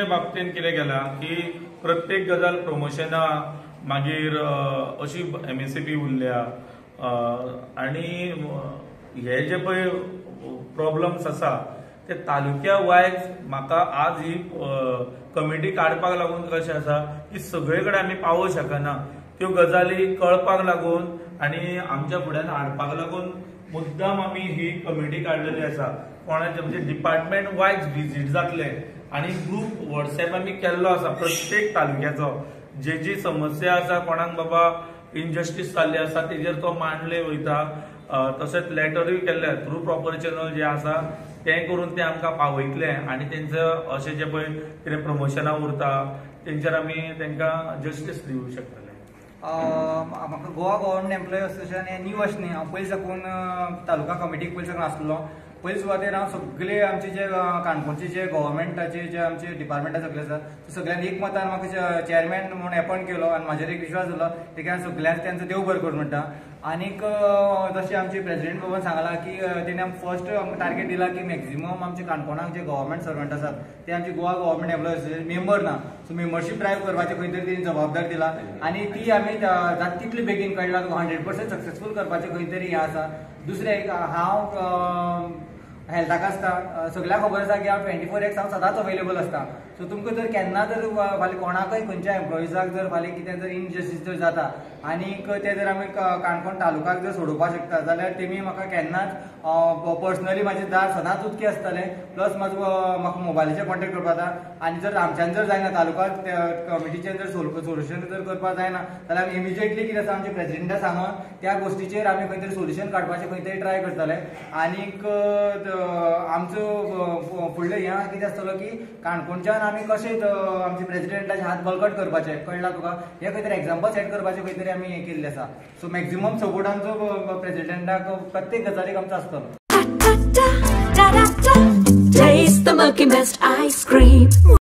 बाबतीन कितें केलां की प्रत्येक गजाल प्रमोशनां मागीर अशी MSCP उरल्या आनी हे जे पळय प्रॉब्लम्स आसा ते तालुक्या वायज म्हाका आज ही कमिटी काडपाक लागून कशें आसा की सगळे कडेन आमी पावोवंक शकना त्यो गजाली कळपाक लागून आनी आमच्या फुड्यान हाडपाक लागून मुद्दाम आमी ही कमिटी काडलेली आसा. कोणाचे म्हणजे डिपार्टमेंट वायज विजीट जातले आनी ग्रुप व्हॉट्सएप आमी केल्लो आसा प्रत्येक तालुक्याचो. जी समस्या आसा कोणाक बाबा इनजस्टीस जाल्ली आसा तेजेर तो मांडले वयता. तशेंच लेटरूय केल्ले थ्रू प्रॉपर चॅनल जे आसा तें करून ते आमकां पावयतले आनी तेंचं अशें जे पळय कितें प्रमोशनां उरता तेंचेर आमी तेंकां जस्टीस दिवंक शकतले. म्हाका गोवा गव्हर्मेंट एम्प्लॉय असोसिएशन हें न्यू अशें न्ही. हांव पयलीं साकून तालुका कमिटीक पयलीं साकून आसलो. पयलीं सुवातेर हांव सगळे आमचे जे काणकोणचे जे गव्हर्मेंटाचे जे आमचे डिपार्टमेंटा सगळे आसा सगळ्यांनी एकमतान म्हाका चेअरमॅन म्हणून अपॉयंट केलो आनी म्हाजेर एक विश्वास जालो. देखीक सगळ्यांक तेंचो देव बरें करूं म्हणटा. आनीक जशें आमचे प्रेसिडेंट बाबान सांगलां की तेणी आमकां फर्स्ट आमकां टार्गेट दिला की मॅक्झिमम आमचे काणकोणाक जे गव्हर्मेंट सर्वंट आसात ते आमचे Goa government employee association member ना. सो मेंबरशीप ड्रायव्ह करपाचे खंय तरी तेणी जबाबदारी दिला आनी ती आमी जाता तितली बेगीन कळटा 100% सक्सेसफूल करपाचें खंय तरी हें आसा. दुसरें एक हांव हेल्थाक आसता. सगळ्यांक खबर आसा की हांव 24x हांव सदांच अवेलेबल आसता. सो तुमकां जर केन्ना जर फाल्यां कोणाकय खंयच्या एम्प्लॉइजाक जर फाल्यां कितें जर इनजस्टीस जर जाता आनीक ते जर आमी काणकोण तालुकाक जर सोडोवपाक शकता जाल्यार तेमी म्हाका केन्नाच पर्सनली म्हाजे दार सदांच उक्ते आसतले. प्लस म्हाका मोबायलाचेर कॉन्टेक्ट करपा जाता. आनी जर आमच्यान जर जायना तालुका कमिटीचेर जर सोल्युशन जर करपाक जायना जाल्यार आमी इमिजिएटली कितें आसा आमच्या प्रेसिडेंटाक सांगून त्या गोष्टीचेर आमी खंय तरी सोल्युशन काडपाचें खंय तरी ट्राय करतले. आनीक आमचो फुडलें हें कितें आसतलो की काणकोणच्यान आमी कशें आमचे प्रेसिडेंटाचे हात बळकट करपाचे कळ्ळां तुका. हे खंय तरी एग्जाम्पल सेट करपाचे खंय तरी आमी हें केल्लें आसा. सो मॅक्झिमम सपोर्ट आमचो प्रेसिडेंटाक प्रत्येक गजालीक आमचो आसतलो. Taste the Milky Mist ice cream.